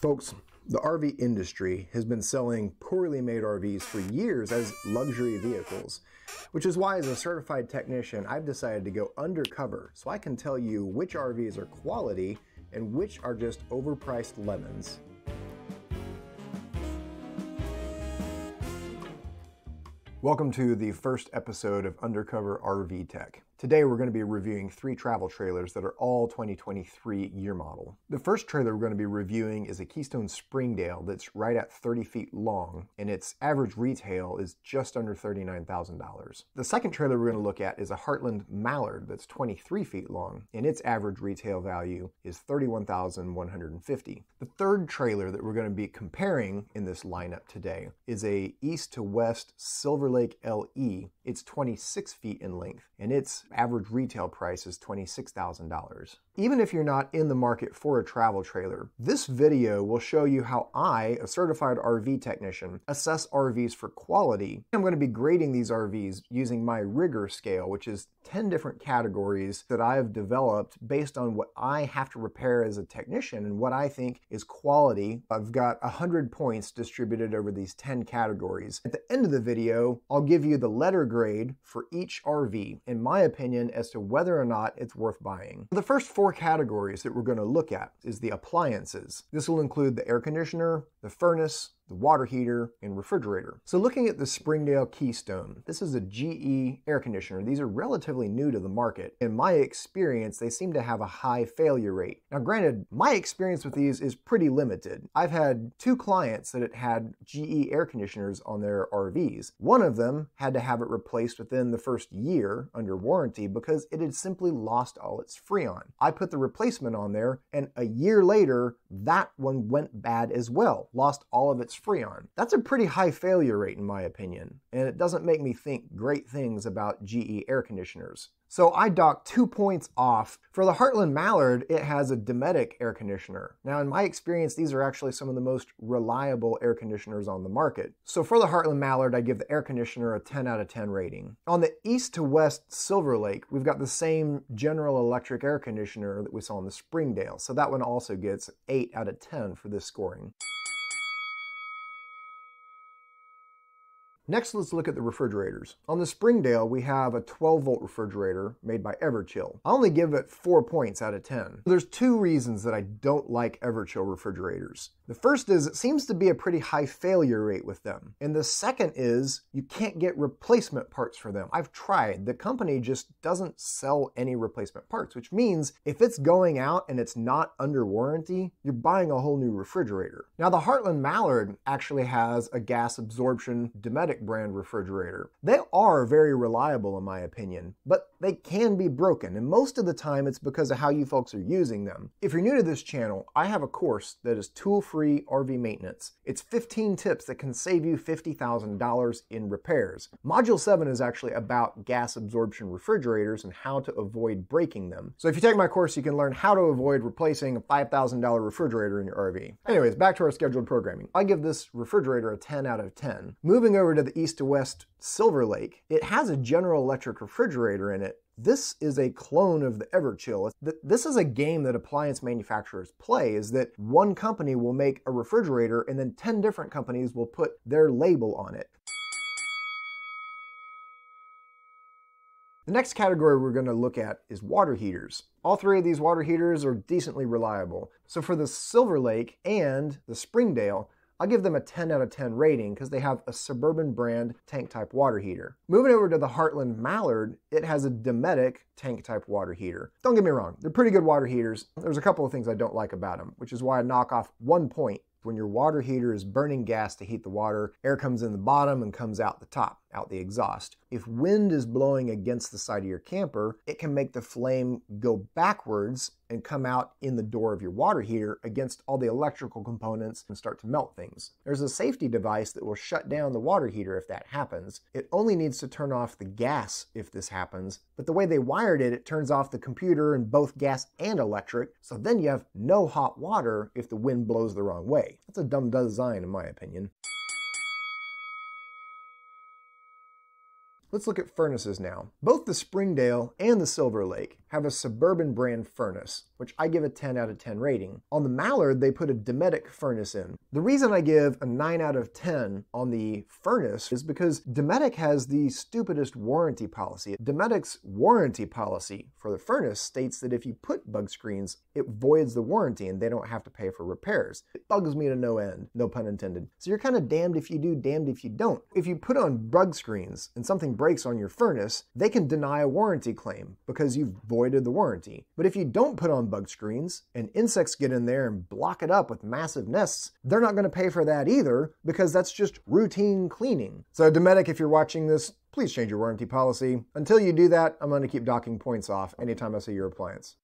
Folks, the RV industry has been selling poorly made RVs for years as luxury vehicles, which is why as a certified technician, I've decided to go undercover so I can tell you which RVs are quality and which are just overpriced lemons. Welcome to the first episode of Undercover RV Tech. Today we're going to be reviewing 3 travel trailers that are all 2023 year model. The first trailer we're going to be reviewing is a Keystone Springdale that's right at 30 feet long, and its average retail is just under $39,000. The second trailer we're going to look at is a Heartland Mallard that's 23 feet long, and its average retail value is $31,150. The third trailer that we're going to be comparing in this lineup today is a east to west Silver Lake LE. It's 26 feet in length, and its average retail price is $26,000. Even if you're not in the market for a travel trailer, this video will show you how I, a certified RV technician, assess RVs for quality. I'm going to be grading these RVs using my rigor scale, which is 10 different categories that I have developed based on what I have to repair as a technician and what I think is quality. I've got 100 points distributed over these 10 categories. At the end of the video, I'll give you the letter grade for each RV, in my opinion, as to whether or not it's worth buying. The first 4 categories that we're going to look at is the appliances. This will include the air conditioner, the furnace, the water heater, and refrigerator. So looking at the Springdale Keystone, this is a GE air conditioner. These are relatively new to the market. In my experience, they seem to have a high failure rate. Now granted, my experience with these is pretty limited. I've had 2 clients that had GE air conditioners on their RVs. One of them had to have it replaced within the first year under warranty because it had simply lost all its Freon. I put the replacement on there, and a year later, that one went bad as well, lost all of its Freon. That's a pretty high failure rate in my opinion, and it doesn't make me think great things about GE air conditioners. So I docked 2 points off. For the Heartland Mallard, it has a Dometic air conditioner. Now in my experience, these are actually some of the most reliable air conditioners on the market. So for the Heartland Mallard, I give the air conditioner a 10 out of 10 rating. On the east to west Silver Lake, we've got the same General Electric air conditioner that we saw in the Springdale. So that one also gets 8 out of 10 for this scoring. Next, let's look at the refrigerators. On the Springdale, we have a 12-volt refrigerator made by Everchill. I only give it 4 points out of 10. There's 2 reasons that I don't like Everchill refrigerators. The first is it seems to be a pretty high failure rate with them. And the second is you can't get replacement parts for them. I've tried. The company just doesn't sell any replacement parts, which means if it's going out and it's not under warranty, you're buying a whole new refrigerator. Now, the Heartland Mallard actually has a gas absorption Dometic brand refrigerator. They are very reliable in my opinion, but they can be broken, and most of the time it's because of how you folks are using them. If you're new to this channel, I have a course that is tool-free RV maintenance. It's 15 tips that can save you $50,000 in repairs. Module 7 is actually about gas absorption refrigerators and how to avoid breaking them. So if you take my course, you can learn how to avoid replacing a $5,000 refrigerator in your RV. Anyways, back to our scheduled programming. I give this refrigerator a 10 out of 10. Moving over to the east to west Silver Lake, it has a General Electric refrigerator in it. This is a clone of the Everchill. This is a game that appliance manufacturers play, is that one company will make a refrigerator and then 10 different companies will put their label on it. The next category we're going to look at is water heaters. All 3 of these water heaters are decently reliable. So for the Silver Lake and the Springdale, I'll give them a 10 out of 10 rating because they have a Suburban brand tank type water heater. Moving over to the Heartland Mallard, it has a Dometic tank type water heater. Don't get me wrong, they're pretty good water heaters. There's a couple of things I don't like about them, which is why I knock off 1 point. When your water heater is burning gas to heat the water, air comes in the bottom and comes out the top, out the exhaust. If wind is blowing against the side of your camper, it can make the flame go backwards and come out in the door of your water heater against all the electrical components and start to melt things. There's a safety device that will shut down the water heater if that happens. It only needs to turn off the gas if this happens, but the way they wired it, it turns off the computer and both gas and electric, so then you have no hot water if the wind blows the wrong way. That's a dumb design in my opinion. Let's look at furnaces now. Both the Springdale and the Silver Lake have a Suburban brand furnace, which I give a 10 out of 10 rating. On the Mallard, they put a Dometic furnace in. The reason I give a 9 out of 10 on the furnace is because Dometic has the stupidest warranty policy. Dometic's warranty policy for the furnace states that if you put bug screens, it voids the warranty and they don't have to pay for repairs. It bugs me to no end, no pun intended. So you're kind of damned if you do, damned if you don't. If you put on bug screens and something breaks on your furnace, they can deny a warranty claim because you've voided the warranty. But if you don't put on bug screens and insects get in there and block it up with massive nests, they're not going to pay for that either because that's just routine cleaning. So Dometic, if you're watching this, please change your warranty policy. Until you do that, I'm going to keep docking points off anytime I see your appliance.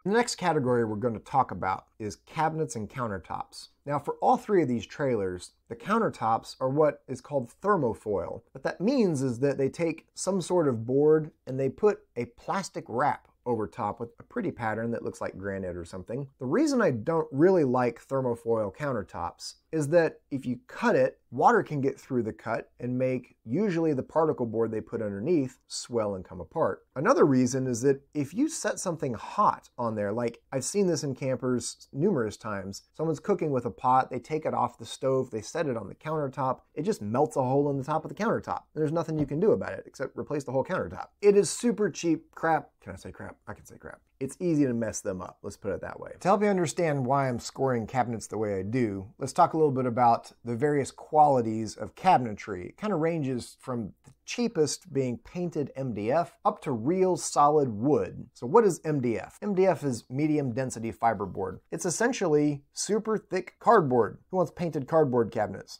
The next category we're going to talk about is cabinets and countertops. Now, for all three of these trailers, the countertops are what is called thermofoil. What that means is that they take some sort of board and they put a plastic wrap over top with a pretty pattern that looks like granite or something. The reason I don't really like thermofoil countertops is that if you cut it, water can get through the cut and make usually the particle board they put underneath swell and come apart. Another reason is that if you set something hot on there, like I've seen this in campers numerous times, someone's cooking with a pot, they take it off the stove, they set it on the countertop, it just melts a hole in the top of the countertop. There's nothing you can do about it except replace the whole countertop. It is super cheap crap. Can I say crap? I can say crap. It's easy to mess them up, let's put it that way. To help you understand why I'm scoring cabinets the way I do, let's talk a little bit about the various qualities of cabinetry. It kind of ranges from the cheapest being painted MDF up to real solid wood. So what is MDF? MDF is medium density fiberboard. It's essentially super thick cardboard. Who wants painted cardboard cabinets?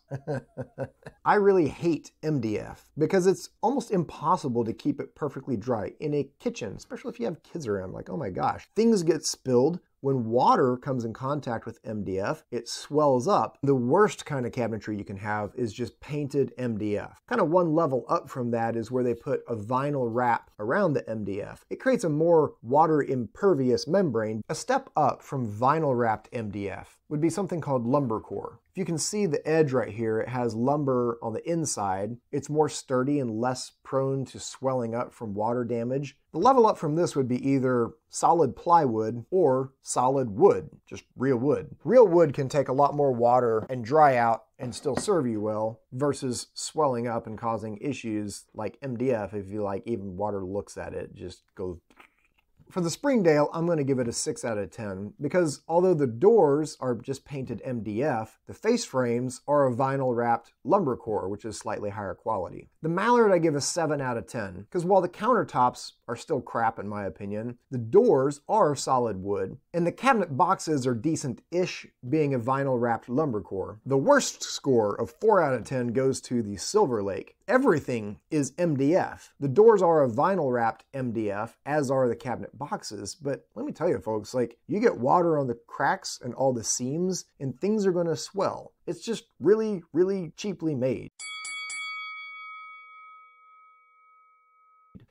I really hate MDF because it's almost impossible to keep it perfectly dry in a kitchen, especially if you have kids around. Like, oh my gosh, things get spilled. When water comes in contact with MDF, it swells up. The worst kind of cabinetry you can have is just painted MDF. Kind of one level up from that is where they put a vinyl wrap around the MDF. It creates a more water impervious membrane. A step up from vinyl wrapped MDF would be something called lumber core. If you can see the edge right here, it has lumber on the inside. It's more sturdy and less prone to swelling up from water damage. The level up from this would be either solid plywood or solid wood, just real wood. Real wood can take a lot more water and dry out and still serve you well versus swelling up and causing issues like MDF. If you like, even water looks at it, just goes. For the Springdale, I'm going to give it a 6 out of 10 because although the doors are just painted MDF, the face frames are a vinyl wrapped lumber core, which is slightly higher quality. The Mallard I give a 7 out of 10 because while the countertops are still crap in my opinion, the doors are solid wood and the cabinet boxes are decent-ish being a vinyl wrapped lumber core. The worst score of 4 out of 10 goes to the Silver Lake. Everything is MDF. The doors are a vinyl wrapped MDF, as are the cabinet boxes, but let me tell you folks, like, you get water on the cracks and all the seams and things are gonna swell. It's just really, really cheaply made.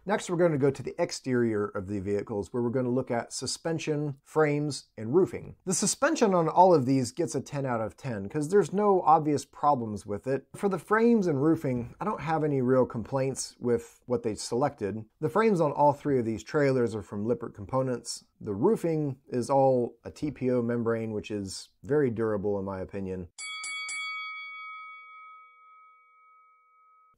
Next, we're going to go to the exterior of the vehicles where we're going to look at suspension, frames, and roofing. The suspension on all of these gets a 10 out of 10 because there's no obvious problems with it. For the frames and roofing, I don't have any real complaints with what they selected. The frames on all three of these trailers are from Lippert Components. The roofing is all a TPO membrane, which is very durable in my opinion.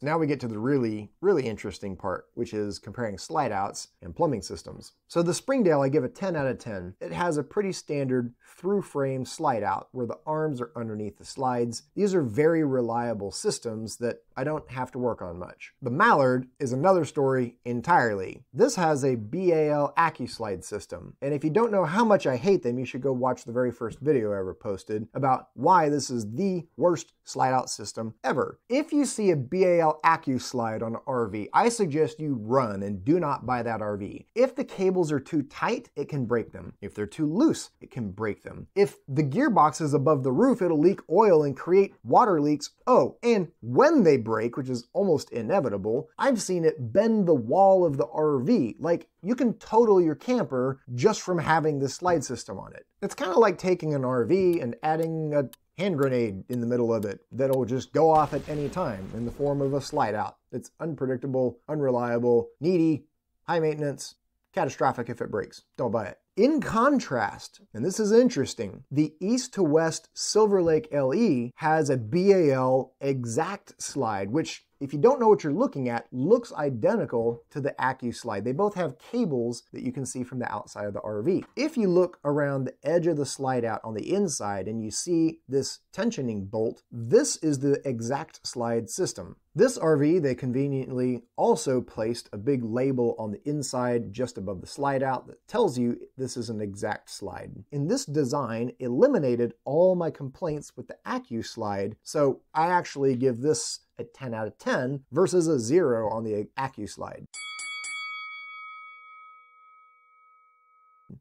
Now we get to the really, really interesting part, which is comparing Slideouts and plumbing systems. So the Springdale, I give a 10 out of 10. It has a pretty standard through frame slide out where the arms are underneath the slides. These are very reliable systems that I don't have to work on much. The Mallard is another story entirely. This has a BAL AccuSlide system. And if you don't know how much I hate them, you should go watch the very first video I ever posted about why this is the worst slide out system ever. If you see a BAL AccuSlide on an RV, I suggest you run and do not buy that RV. If the cables are too tight, it can break them. If they're too loose, it can break them. If the gearbox is above the roof, it'll leak oil and create water leaks. Oh, and when they break, which is almost inevitable, I've seen it bend the wall of the RV. Like, you can total your camper just from having this slide system on it. It's kind of like taking an RV and adding a hand grenade in the middle of it that'll just go off at any time in the form of a slide out. It's unpredictable, unreliable, needy, high maintenance, catastrophic if it breaks. Don't buy it. In contrast, and this is interesting, the East to West Silver Lake LE has a BAL exact slide, which, if you don't know what you're looking at, looks identical to the AccuSlide. They both have cables that you can see from the outside of the RV. If you look around the edge of the slide out on the inside and you see this tensioning bolt, this is the exact slide system. This RV, they conveniently also placed a big label on the inside just above the slide out that tells you this is an exact slide. And this design eliminated all my complaints with the AccuSlide, so I actually give this a 10 out of 10 versus a 0 on the AccuSlide.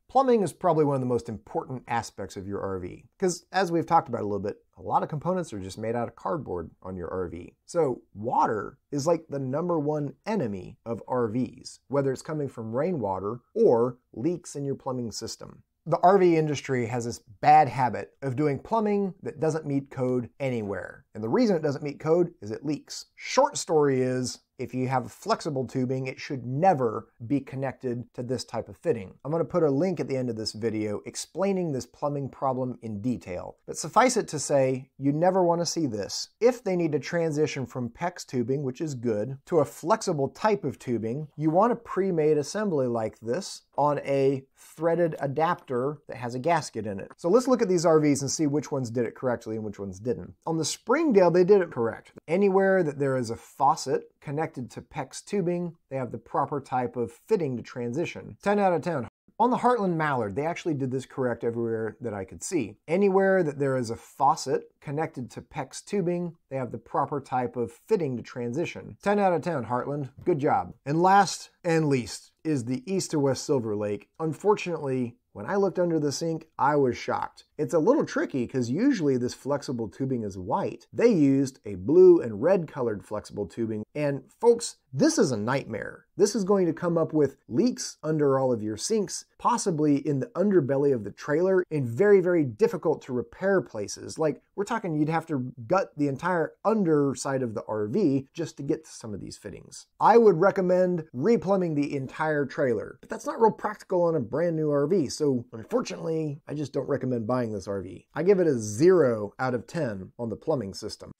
Plumbing is probably one of the most important aspects of your RV, because as we've talked about a little bit, a lot of components are just made out of cardboard on your RV. So water is like the #1 enemy of RVs, whether it's coming from rainwater or leaks in your plumbing system. The RV industry has this bad habit of doing plumbing that doesn't meet code anywhere. And the reason it doesn't meet code is it leaks. Short story is, if you have flexible tubing, it should never be connected to this type of fitting. I'm going to put a link at the end of this video explaining this plumbing problem in detail. But suffice it to say, you never want to see this. If they need to transition from PEX tubing, which is good, to a flexible type of tubing, you want a pre-made assembly like this on a threaded adapter that has a gasket in it. So let's look at these RVs and see which ones did it correctly and which ones didn't. On the Springdale, they did it correct. Anywhere that there is a faucet connected to PEX tubing, they have the proper type of fitting to transition. 10 out of 10. On the Heartland Mallard, they actually did this correct everywhere that I could see. Anywhere that there is a faucet connected to PEX tubing, they have the proper type of fitting to transition. 10 out of 10, Heartland. Good job. And last and least is the East to West Silver Lake. Unfortunately, when I looked under the sink, I was shocked. It's a little tricky because usually this flexible tubing is white. They used a blue and red colored flexible tubing. And folks, this is a nightmare. This is going to come up with leaks under all of your sinks, possibly in the underbelly of the trailer, in very, very difficult to repair places. Like, we're talking you'd have to gut the entire underside of the RV just to get to some of these fittings. I would recommend replumbing the entire trailer, but that's not real practical on a brand new RV. So unfortunately, I just don't recommend buying this RV. I give it a 0 out of 10 on the plumbing system.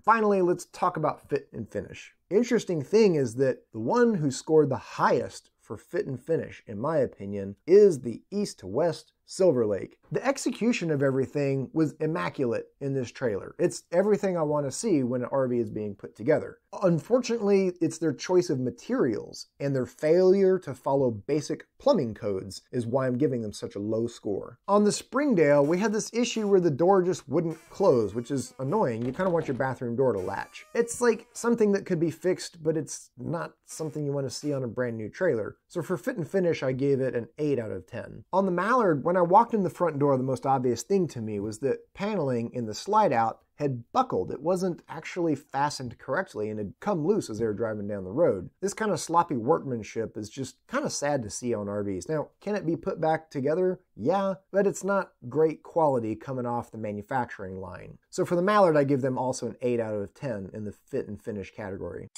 Finally, let's talk about fit and finish. Interesting thing is that the one who scored the highest for fit and finish, in my opinion, is the East to West Silver Lake. The execution of everything was immaculate in this trailer. It's everything I want to see when an RV is being put together. Unfortunately, it's their choice of materials and their failure to follow basic plumbing codes is why I'm giving them such a low score. On the Springdale, we had this issue where the door just wouldn't close, which is annoying. You kind of want your bathroom door to latch. It's like something that could be fixed, but it's not something you want to see on a brand new trailer. So for fit and finish, I gave it an 8 out of 10. On the Mallard, when I walked in the front door, the most obvious thing to me was that paneling in the slide out had buckled. It wasn't actually fastened correctly and had come loose as they were driving down the road. This kind of sloppy workmanship is just kind of sad to see on RVs. Now, can it be put back together? Yeah, but it's not great quality coming off the manufacturing line. So for the Mallard, I give them also an 8 out of 10 in the fit and finish category.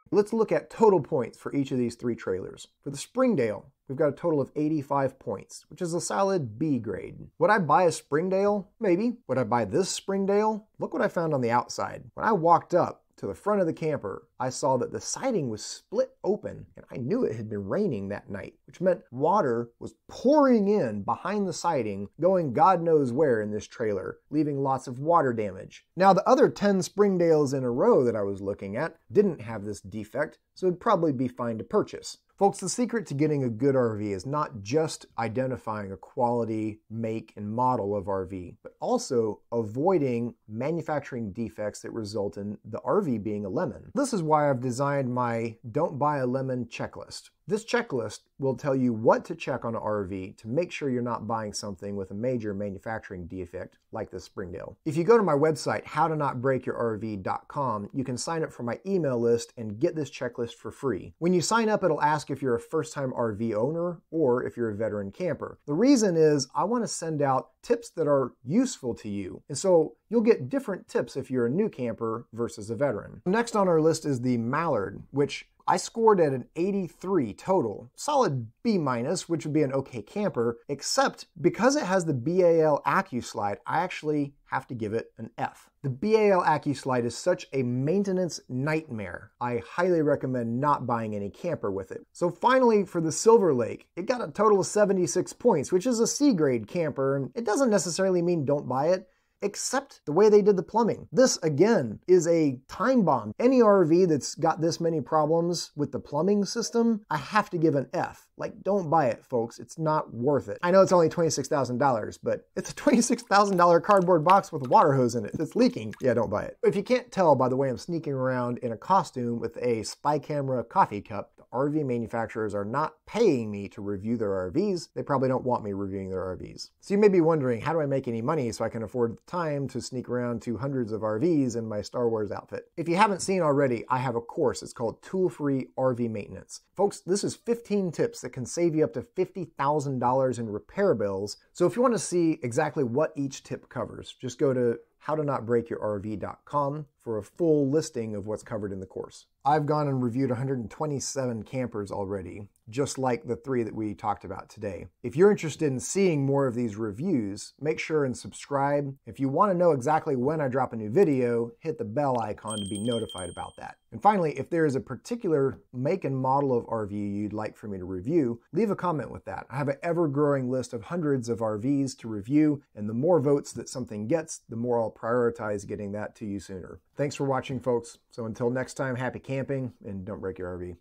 Let's look at total points for each of these three trailers. For the Springdale, we've got a total of 85 points, which is a solid B grade. Would I buy a Springdale? Maybe. Would I buy this Springdale? Look what I found on the outside. When I walked up to the front of the camper, I saw that the siding was split open, and I knew it had been raining that night, which meant water was pouring in behind the siding, going God knows where in this trailer, leaving lots of water damage. Now, the other 10 Springdales in a row that I was looking at didn't have this defect, so it'd probably be fine to purchase. Folks, the secret to getting a good RV is not just identifying a quality make and model of RV, but also avoiding manufacturing defects that result in the RV being a lemon. This is why I've designed my Don't Buy a Lemon checklist. This checklist will tell you what to check on an RV to make sure you're not buying something with a major manufacturing defect like this Springdale. If you go to my website, howtonotbreakyourrv.com, you can sign up for my email list and get this checklist for free. When you sign up, it'll ask if you're a first-time RV owner or if you're a veteran camper. The reason is I want to send out tips that are useful to you. And so you'll get different tips if you're a new camper versus a veteran. Next on our list is the Mallard, which I scored at an 83 total. Solid B-, which would be an okay camper, except because it has the BAL AccuSlide, I actually have to give it an F. The BAL AccuSlide is such a maintenance nightmare. I highly recommend not buying any camper with it. So finally, for the Silver Lake, it got a total of 76 points, which is a C-grade camper, and it doesn't necessarily mean don't buy it, except the way they did the plumbing. This, again, is a time bomb. Any RV that's got this many problems with the plumbing system, I have to give an F. Like, don't buy it, folks. It's not worth it. I know it's only $26,000, but it's a $26,000 cardboard box with a water hose in it. It's leaking. Yeah, don't buy it. If you can't tell by the way I'm sneaking around in a costume with a spy camera coffee cup, the RV manufacturers are not paying me to review their RVs. They probably don't want me reviewing their RVs. So you may be wondering, how do I make any money so I can afford the time to sneak around to hundreds of RVs in my Star Wars outfit? If you haven't seen already, I have a course. It's called Tool-Free RV Maintenance. Folks, this is 15 tips that can save you up to $50,000 in repair bills. So if you want to see exactly what each tip covers, just go to howtonotbreakyourrv.com for a full listing of what's covered in the course. I've gone and reviewed 127 campers already, just like the 3 that we talked about today. If you're interested in seeing more of these reviews, make sure and subscribe. If you want to know exactly when I drop a new video, hit the bell icon to be notified about that. And finally, if there is a particular make and model of RV you'd like for me to review, leave a comment with that. I have an ever-growing list of hundreds of RVs to review, and the more votes that something gets, the more I'll prioritize getting that to you sooner. Thanks for watching, folks. So until next time, happy camping, and don't break your RV.